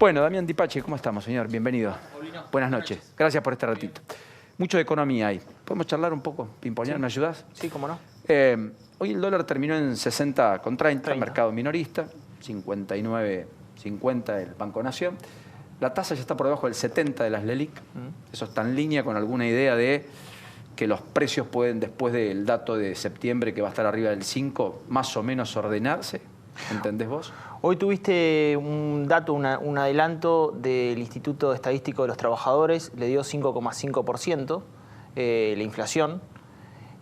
Bueno, Damián Dipache, ¿cómo estamos, señor? Bienvenido. Paulino, Buenas noches. Gracias por este ratito. Mucho de economía hay. ¿Podemos charlar un poco? ¿Pimponear? Sí. ¿Me ayudas? Sí, cómo no. Hoy el dólar terminó en 60,30, mercado minorista, 59,50 el Banco Nación. La tasa ya está por debajo del 70 de las LELIQ. Eso está en línea con alguna idea de que los precios pueden, después del dato de septiembre, que va a estar arriba del 5, más o menos ordenarse. ¿Entendés vos? Hoy tuviste un dato, un adelanto del Instituto Estadístico de los Trabajadores, le dio 5,5% la inflación,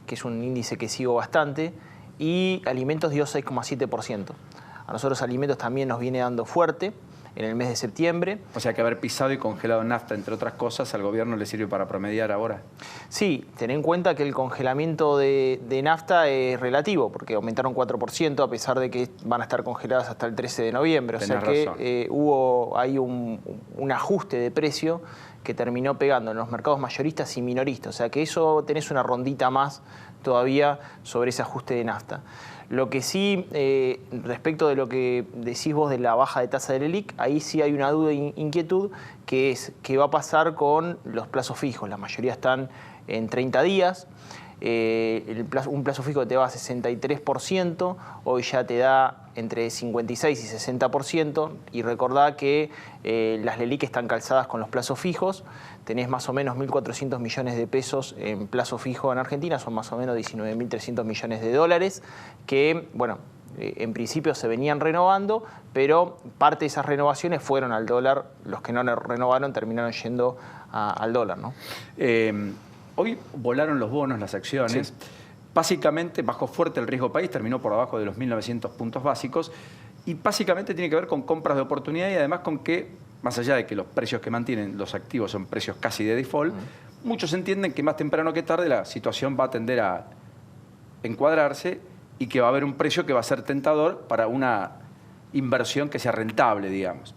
que es un índice que sigo bastante, y alimentos dio 6,7%. A nosotros alimentos también nos viene dando fuerte en el mes de septiembre. O sea que haber pisado y congelado nafta, entre otras cosas, al gobierno le sirve para promediar ahora. Sí, ten en cuenta que el congelamiento de nafta es relativo, porque aumentaron 4%, a pesar de que van a estar congeladas hasta el 13 de noviembre. Tenés o sea que razón. hubo ahí un ajuste de precio que terminó pegando en los mercados mayoristas y minoristas. O sea que eso tenés una rondita más todavía sobre ese ajuste de nafta. Lo que sí, respecto de lo que decís vos de la baja de tasa del LELIQ, ahí sí hay una duda e inquietud, que es qué va a pasar con los plazos fijos. La mayoría están en 30 días. Un plazo fijo que te va a 63%, hoy ya te da entre 56 y 60%, y recordá que las LELIQ están calzadas con los plazos fijos. Tenés más o menos 1.400 millones de pesos en plazo fijo en Argentina, son más o menos 19.300 millones de dólares, que, bueno, en principio se venían renovando, pero parte de esas renovaciones fueron al dólar. Los que no renovaron terminaron yendo al dólar, ¿no? Hoy volaron los bonos, las acciones. Sí. Básicamente bajó fuerte el riesgo país, terminó por abajo de los 1.900 puntos básicos. Y básicamente tiene que ver con compras de oportunidad y además con que, más allá de que los precios que mantienen los activos son precios casi de default, muchos entienden que más temprano que tarde la situación va a tender a encuadrarse y que va a haber un precio que va a ser tentador para una inversión que sea rentable, digamos.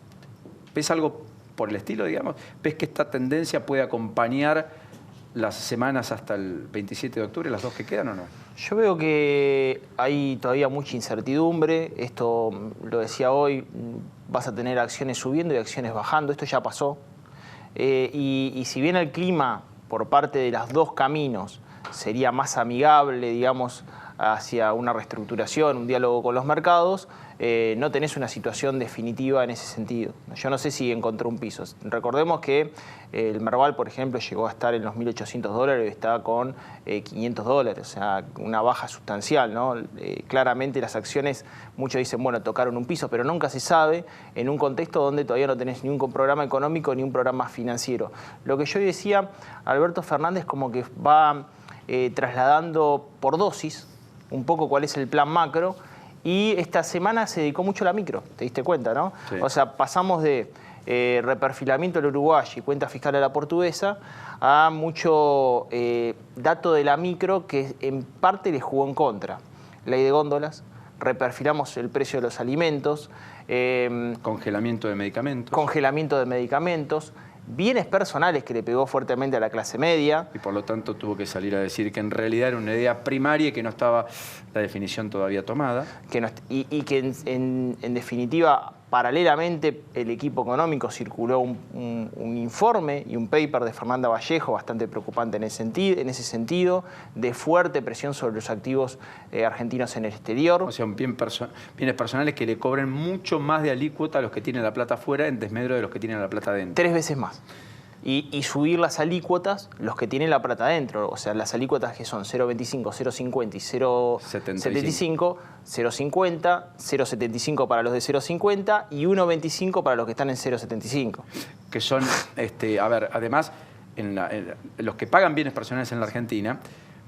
¿Ves algo por el estilo, digamos? ¿Ves que esta tendencia puede acompañar las semanas hasta el 27 de octubre, las dos que quedan o no? Yo veo que hay todavía mucha incertidumbre. Esto lo decía hoy, vas a tener acciones subiendo y acciones bajando. Esto ya pasó. Y si bien el clima por parte de los dos caminos sería más amigable, digamos, hacia una reestructuración, un diálogo con los mercados, no tenés una situación definitiva en ese sentido. Yo no sé si encontró un piso. Recordemos que el Merval, por ejemplo, llegó a estar en los 1.800 dólares y está con 500 dólares, o sea, una baja sustancial, ¿no? Claramente las acciones, muchos dicen, bueno, tocaron un piso, pero nunca se sabe en un contexto donde todavía no tenés ni un programa económico ni un programa financiero. Lo que yo decía, Alberto Fernández como que va trasladando por dosis un poco cuál es el plan macro, y esta semana se dedicó mucho a la micro, te diste cuenta, ¿no? Sí. O sea, pasamos de reperfilamiento del Uruguay y cuenta fiscal a la portuguesa a mucho dato de la micro que en parte le jugó en contra. Ley de góndolas, reperfilamos el precio de los alimentos. Congelamiento de medicamentos. Congelamiento de medicamentos. Bienes personales que le pegó fuertemente a la clase media. Y por lo tanto tuvo que salir a decir que en realidad era una idea primaria y que no estaba la definición todavía tomada. Que no, y que en definitiva, paralelamente, el equipo económico circuló un informe y un paper de Fernanda Vallejo bastante preocupante en ese sentido, de fuerte presión sobre los activos argentinos en el exterior. O sea, bienes personales que le cobren mucho más de alícuota a los que tienen la plata afuera en desmedro de los que tienen la plata adentro. 3 veces más. Y subir las alícuotas los que tienen la plata adentro. O sea, las alícuotas que son 0,25, 0,50 y 0,75, 0,50, 0,75 para los de 0,50 y 1,25 para los que están en 0,75. Que son, a ver, además, los que pagan bienes personales en la Argentina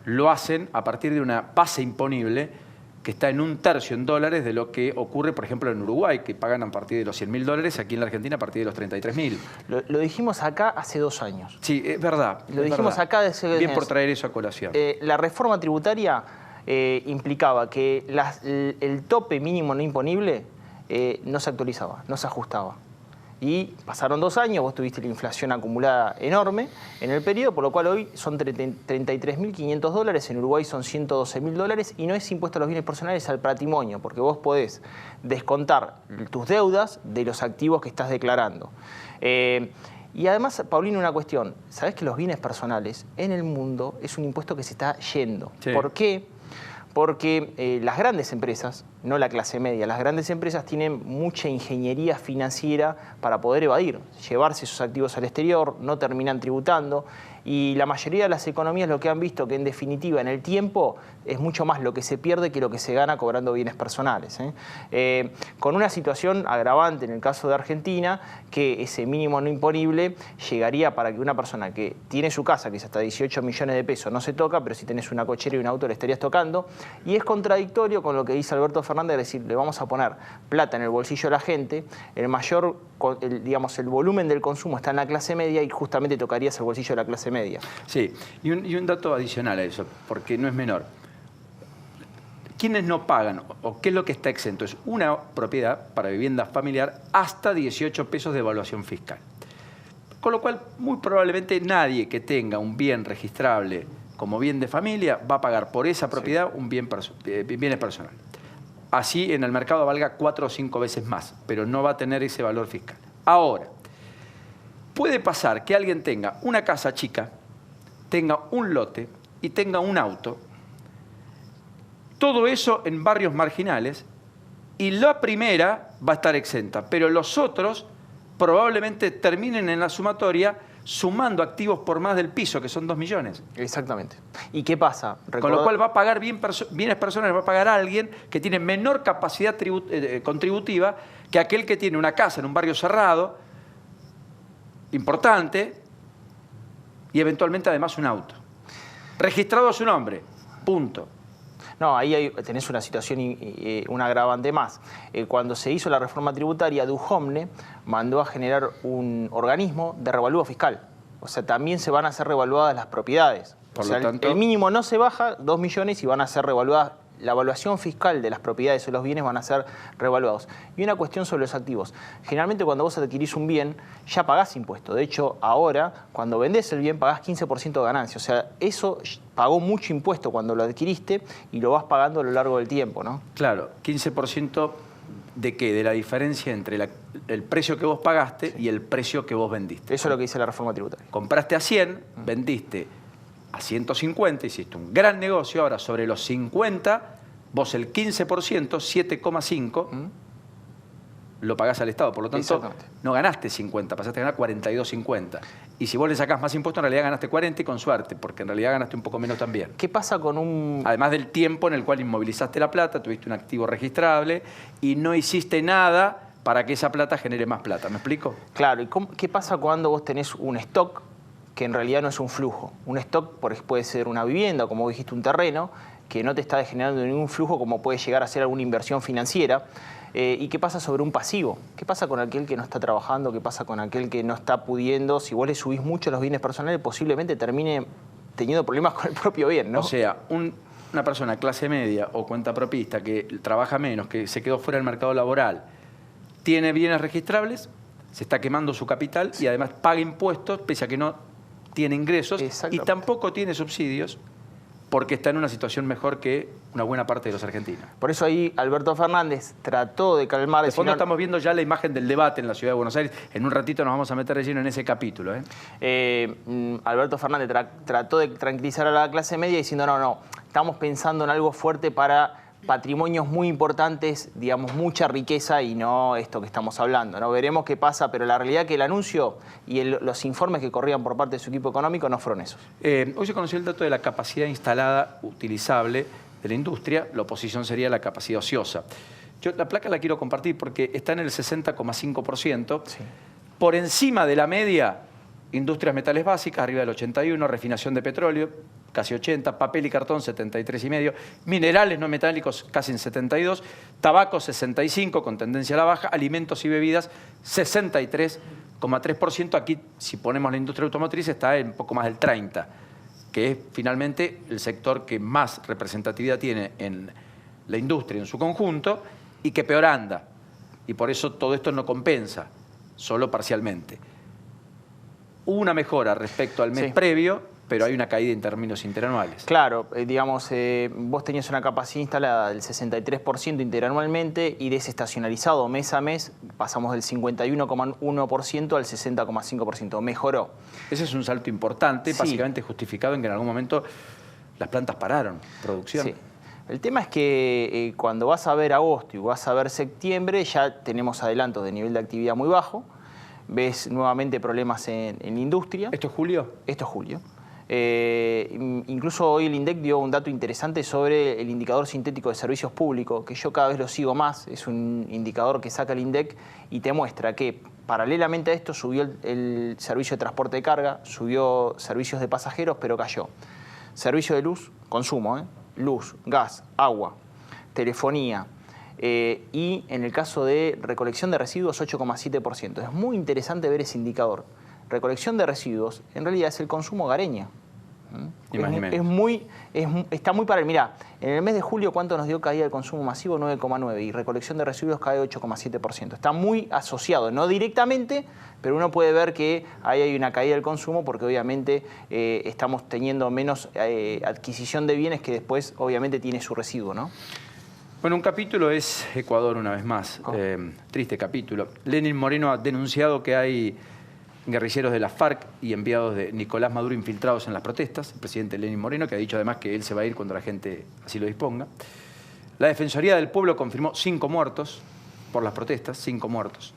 lo hacen a partir de una base imponible que está en 1/3 en dólares de lo que ocurre, por ejemplo, en Uruguay, que pagan a partir de los 100.000 dólares, aquí en la Argentina a partir de los 33.000. Lo dijimos acá hace 2 años. Sí, es verdad. Lo dijimos acá hace 2 años. Bien por traer eso a colación. La reforma tributaria implicaba que el tope mínimo no imponible no se actualizaba, no se ajustaba. Y pasaron 2 años, vos tuviste la inflación acumulada enorme en el periodo, por lo cual hoy son 33.500 dólares, en Uruguay son 112.000 dólares y no es impuesto a los bienes personales al patrimonio, porque vos podés descontar tus deudas de los activos que estás declarando. Y además, Paulino, una cuestión, ¿sabés que los bienes personales en el mundo es un impuesto que se está yendo? Sí. ¿Por qué? Porque las grandes empresas, no la clase media, las grandes empresas tienen mucha ingeniería financiera para poder evadir, llevarse sus activos al exterior, no terminan tributando. Y la mayoría de las economías lo que han visto que en definitiva en el tiempo es mucho más lo que se pierde que lo que se gana cobrando bienes personales. Con una situación agravante en el caso de Argentina, que ese mínimo no imponible llegaría para que una persona que tiene su casa, que es hasta 18 millones de pesos, no se toca, pero si tenés una cochera y un auto le estarías tocando. Y es contradictorio con lo que dice Alberto Fernández, es decir, le vamos a poner plata en el bolsillo de la gente, el volumen del consumo está en la clase media y justamente tocarías el bolsillo de la clase media. Sí, y un dato adicional a eso, porque no es menor. ¿Quiénes no pagan o qué es lo que está exento? Es una propiedad para vivienda familiar hasta 18 pesos de evaluación fiscal. Con lo cual, muy probablemente nadie que tenga un bien registrable como bien de familia va a pagar por esa propiedad un bienes personal. Así en el mercado valga 4 o 5 veces más, pero no va a tener ese valor fiscal. Ahora, puede pasar que alguien tenga una casa chica, tenga un lote y tenga un auto, todo eso en barrios marginales, y la primera va a estar exenta, pero los otros probablemente terminen en la sumatoria sumando activos por más del piso, que son 2 millones. Exactamente. ¿Y qué pasa? Con lo cual va a pagar bienes personales, va a pagar a alguien que tiene menor capacidad contributiva que aquel que tiene una casa en un barrio cerrado, importante, y eventualmente además un auto. Registrado a su nombre, punto. No, ahí tenés una situación, un agravante más. Cuando se hizo la reforma tributaria, Duhomne mandó a generar un organismo de revalúo fiscal. O sea, también se van a hacer revaluadas las propiedades. Por lo tanto, el mínimo no se baja, 2 millones, y van a ser revaluadas. La evaluación fiscal de las propiedades o los bienes van a ser revaluados. Y una cuestión sobre los activos. Generalmente cuando vos adquirís un bien, ya pagás impuesto. De hecho, ahora, cuando vendés el bien, pagás 15% de ganancia. O sea, eso pagó mucho impuesto cuando lo adquiriste y lo vas pagando a lo largo del tiempo, ¿no? Claro, 15% ¿de qué? De la diferencia entre el precio que vos pagaste y el precio que vos vendiste. Eso es lo que dice la reforma tributaria. Compraste a 100, vendiste a 150, hiciste un gran negocio. Ahora, sobre los 50, vos el 15%, 7,5, lo pagás al Estado. Por lo tanto, no ganaste 50, pasaste a ganar 42,50. Y si vos le sacás más impuestos, en realidad ganaste 40 y con suerte, porque en realidad ganaste un poco menos también. ¿Qué pasa con un...? Además del tiempo en el cual inmovilizaste la plata, tuviste un activo registrable y no hiciste nada para que esa plata genere más plata. ¿Me explico? Claro. ¿Y qué pasa cuando vos tenés un stock que en realidad no es un flujo? Un stock puede ser una vivienda, como dijiste, un terreno, que no te está generando ningún flujo, como puede llegar a ser alguna inversión financiera. ¿Y qué pasa sobre un pasivo? ¿Qué pasa con aquel que no está trabajando? ¿Qué pasa con aquel que no está pudiendo? Si vos le subís mucho los bienes personales, posiblemente termine teniendo problemas con el propio bien, ¿no? O sea, una persona clase media o cuentapropista que trabaja menos, que se quedó fuera del mercado laboral, tiene bienes registrables, se está quemando su capital y además paga impuestos pese a que no tiene ingresos y tampoco tiene subsidios, porque está en una situación mejor que una buena parte de los argentinos. Por eso ahí Alberto Fernández trató de calmar... De fondo estamos viendo ya la imagen del debate en la Ciudad de Buenos Aires. En un ratito nos vamos a meter de lleno en ese capítulo. Alberto Fernández trató de tranquilizar a la clase media diciendo no, estamos pensando en algo fuerte para patrimonios muy importantes, digamos, mucha riqueza y no esto que estamos hablando, ¿no? Veremos qué pasa, pero la realidad es que el anuncio y los informes que corrían por parte de su equipo económico no fueron esos. Hoy se conoció el dato de la capacidad instalada utilizable de la industria. La oposición sería la capacidad ociosa. Yo la placa la quiero compartir porque está en el 60,5%. Sí. Por encima de la media, industrias metales básicas, arriba del 81%, refinación de petróleo, casi 80%, papel y cartón, 73,5%, minerales no metálicos, casi en 72%, tabaco, 65%, con tendencia a la baja, alimentos y bebidas, 63,3%. Aquí, si ponemos la industria automotriz, está en poco más del 30%, que es finalmente el sector que más representatividad tiene en la industria en su conjunto y que peor anda. Y por eso todo esto no compensa. solo parcialmente. Hubo una mejora respecto al mes Sí. previo, pero hay una caída en términos interanuales. Claro, digamos, vos tenías una capacidad instalada del 63% interanualmente y desestacionalizado mes a mes pasamos del 51,1% al 60,5%. Mejoró. Ese es un salto importante, Sí. básicamente justificado en que en algún momento las plantas pararon producción. Sí. El tema es que cuando vas a ver agosto y vas a ver septiembre ya tenemos adelantos de nivel de actividad muy bajo. Ves nuevamente problemas en la industria. ¿Esto es julio? Esto es julio. Incluso hoy el INDEC dio un dato interesante sobre el indicador sintético de servicios públicos, que yo cada vez lo sigo más. Es un indicador que saca el INDEC y te muestra que paralelamente a esto subió el servicio de transporte de carga, subió servicios de pasajeros, pero cayó. Servicio de luz, consumo, luz, gas, agua, telefonía, y en el caso de recolección de residuos 8,7%. Es muy interesante ver ese indicador. Recolección de residuos en realidad es el consumo hogareño. Ni más ni menos. Está muy para... Mirá, en el mes de julio, ¿cuánto nos dio caída del consumo masivo? 9,9%. Y recolección de residuos cae 8,7%. Está muy asociado, no directamente, pero uno puede ver que ahí hay una caída del consumo porque obviamente estamos teniendo menos adquisición de bienes que después obviamente tiene su residuo, ¿no? Bueno, un capítulo es Ecuador una vez más. Triste capítulo. Lenín Moreno ha denunciado que hay guerrilleros de la FARC y enviados de Nicolás Maduro infiltrados en las protestas. El presidente Lenín Moreno, que ha dicho además que él se va a ir cuando la gente así lo disponga. La Defensoría del Pueblo confirmó 5 muertos por las protestas, 5 muertos.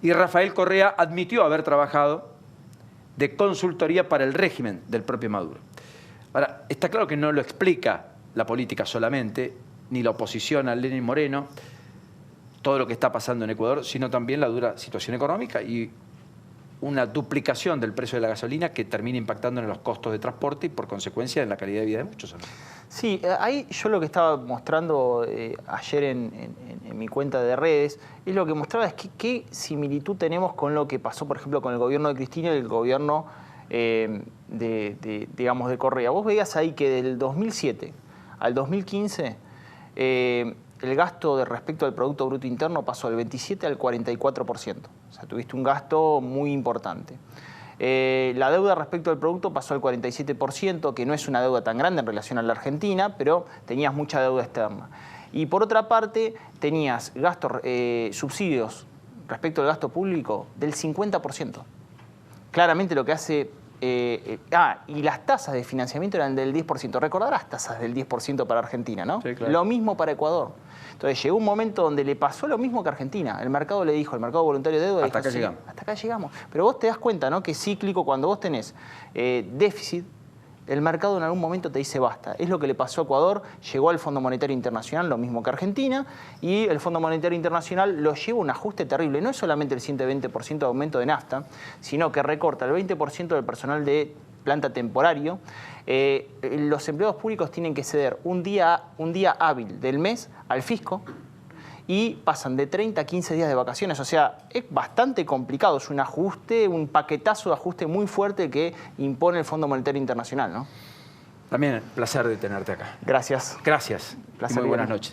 Y Rafael Correa admitió haber trabajado de consultoría para el régimen del propio Maduro. Ahora, está claro que no lo explica la política solamente, ni la oposición a Lenín Moreno, todo lo que está pasando en Ecuador, sino también la dura situación económica y una duplicación del precio de la gasolina que termina impactando en los costos de transporte y por consecuencia en la calidad de vida de muchos. Sí, ahí yo lo que estaba mostrando ayer en mi cuenta de redes es lo que mostraba es qué similitud tenemos con lo que pasó, por ejemplo, con el gobierno de Cristina y el gobierno digamos, de Correa. Vos veías ahí que del 2007 al 2015 el gasto respecto al Producto Bruto Interno pasó del 27 al 44%. O sea, tuviste un gasto muy importante. La deuda respecto al producto pasó al 47%, que no es una deuda tan grande en relación a la Argentina, pero tenías mucha deuda externa. Y por otra parte, tenías gastos, subsidios respecto al gasto público del 50%. Claramente lo que hace... y las tasas de financiamiento eran del 10%. Recordarás tasas del 10% para Argentina, ¿no? Sí, claro. Lo mismo para Ecuador. Entonces llegó un momento donde le pasó lo mismo que a Argentina. El mercado le dijo, el mercado voluntario de deuda... Hasta acá llegamos. Hasta acá llegamos. Pero vos te das cuenta, ¿no? Que es cíclico, cuando vos tenés déficit, el mercado en algún momento te dice basta. Es lo que le pasó a Ecuador, llegó al Fondo Monetario Internacional, lo mismo que Argentina, y el Fondo Monetario Internacional lo lleva a un ajuste terrible. No es solamente el 120% de aumento de nafta, sino que recorta el 20% del personal de planta temporario. Los empleados públicos tienen que ceder un día hábil del mes al fisco y pasan de 30 a 15 días de vacaciones. O sea, es bastante complicado. Es un ajuste, un paquetazo de ajuste muy fuerte que impone el Fondo Monetario Internacional, ¿no? También placer de tenerte acá. Gracias. Gracias. Placer, Y muy buenas Diana. noches.